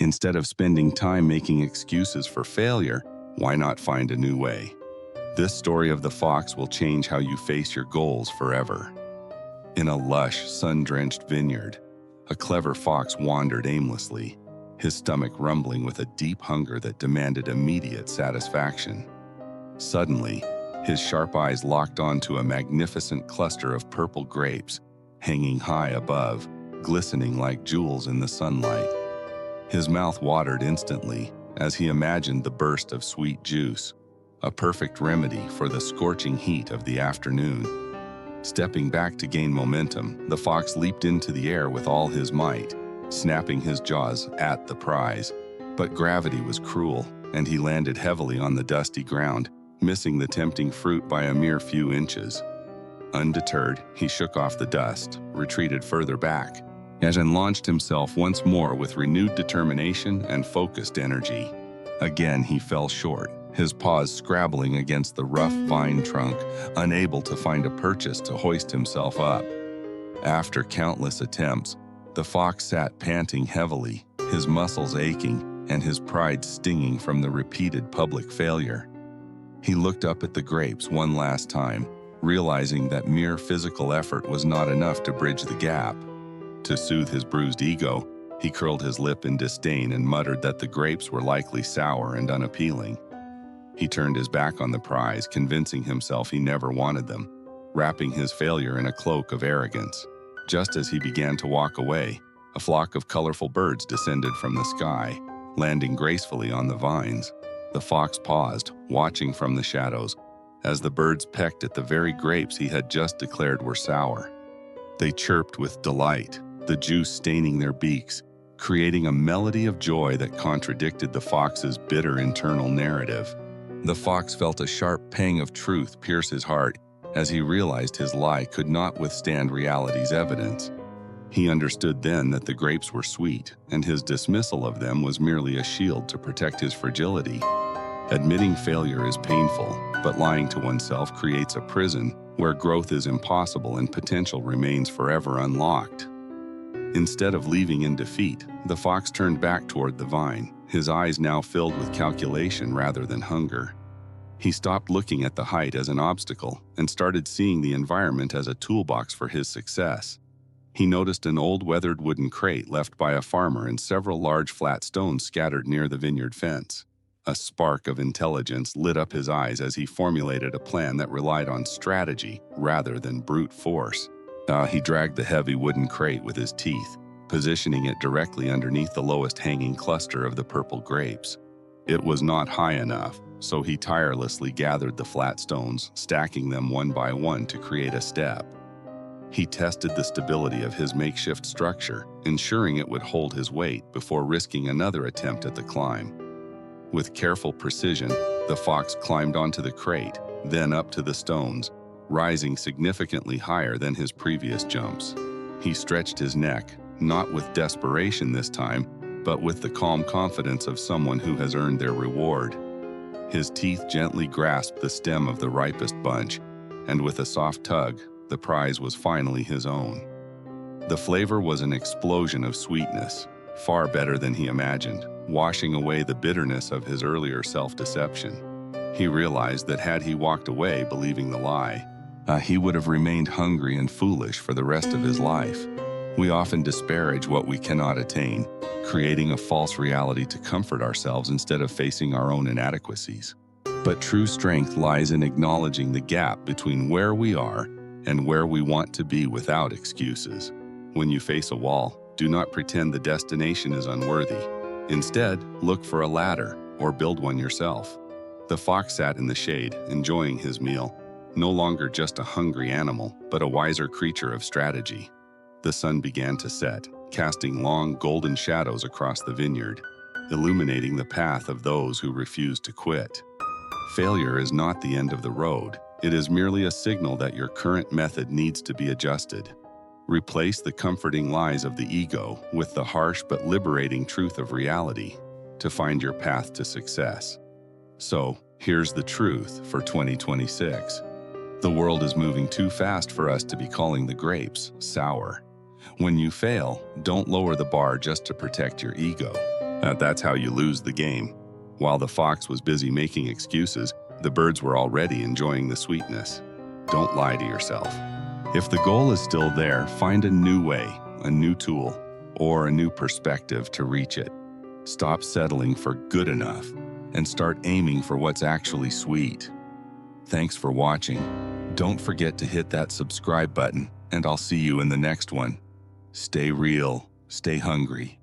Instead of spending time making excuses for failure, why not find a new way? This story of the fox will change how you face your goals forever. In a lush, sun-drenched vineyard, a clever fox wandered aimlessly, his stomach rumbling with a deep hunger that demanded immediate satisfaction. Suddenly, his sharp eyes locked onto a magnificent cluster of purple grapes, hanging high above, glistening like jewels in the sunlight. His mouth watered instantly as he imagined the burst of sweet juice, a perfect remedy for the scorching heat of the afternoon. Stepping back to gain momentum, the fox leaped into the air with all his might, snapping his jaws at the prize. But gravity was cruel, and he landed heavily on the dusty ground, missing the tempting fruit by a mere few inches. Undeterred, he shook off the dust, retreated further back, and launched himself once more with renewed determination and focused energy. Again he fell short, his paws scrabbling against the rough vine trunk, unable to find a purchase to hoist himself up. After countless attempts, the fox sat panting heavily, his muscles aching and his pride stinging from the repeated public failure. He looked up at the grapes one last time, realizing that mere physical effort was not enough to bridge the gap. To soothe his bruised ego, he curled his lip in disdain and muttered that the grapes were likely sour and unappealing. He turned his back on the prize, convincing himself he never wanted them, wrapping his failure in a cloak of arrogance. Just as he began to walk away, a flock of colorful birds descended from the sky, landing gracefully on the vines. The fox paused, watching from the shadows, as the birds pecked at the very grapes he had just declared were sour. They chirped with delight, the juice staining their beaks, creating a melody of joy that contradicted the fox's bitter internal narrative. The fox felt a sharp pang of truth pierce his heart as he realized his lie could not withstand reality's evidence. He understood then that the grapes were sweet, and his dismissal of them was merely a shield to protect his fragility. Admitting failure is painful, but lying to oneself creates a prison where growth is impossible and potential remains forever unlocked. Instead of leaving in defeat, the fox turned back toward the vine, his eyes now filled with calculation rather than hunger. He stopped looking at the height as an obstacle and started seeing the environment as a toolbox for his success. He noticed an old weathered wooden crate left by a farmer and several large flat stones scattered near the vineyard fence. A spark of intelligence lit up his eyes as he formulated a plan that relied on strategy rather than brute force. He dragged the heavy wooden crate with his teeth, positioning it directly underneath the lowest hanging cluster of the purple grapes. It was not high enough, so he tirelessly gathered the flat stones, stacking them one by one to create a step. He tested the stability of his makeshift structure, ensuring it would hold his weight before risking another attempt at the climb. With careful precision, the fox climbed onto the crate, then up to the stones, rising significantly higher than his previous jumps. He stretched his neck, not with desperation this time, but with the calm confidence of someone who has earned their reward. His teeth gently grasped the stem of the ripest bunch, and with a soft tug, the prize was finally his own. The flavor was an explosion of sweetness, far better than he imagined, washing away the bitterness of his earlier self-deception. He realized that had he walked away believing the lie, he would have remained hungry and foolish for the rest of his life. We often disparage what we cannot attain, creating a false reality to comfort ourselves instead of facing our own inadequacies. But true strength lies in acknowledging the gap between where we are and where we want to be without excuses. When you face a wall, do not pretend the destination is unworthy. Instead, look for a ladder or build one yourself. The fox sat in the shade, enjoying his meal, no longer just a hungry animal, but a wiser creature of strategy. The sun began to set, casting long golden shadows across the vineyard, illuminating the path of those who refuse to quit. Failure is not the end of the road. It is merely a signal that your current method needs to be adjusted. Replace the comforting lies of the ego with the harsh but liberating truth of reality to find your path to success. So, here's the truth for 2026. The world is moving too fast for us to be calling the grapes sour. When you fail, don't lower the bar just to protect your ego. That's how you lose the game. While the fox was busy making excuses, the birds were already enjoying the sweetness. Don't lie to yourself. If the goal is still there, find a new way, a new tool, or a new perspective to reach it. Stop settling for good enough and start aiming for what's actually sweet. Thanks for watching. Don't forget to hit that subscribe button, and I'll see you in the next one. Stay real, stay hungry,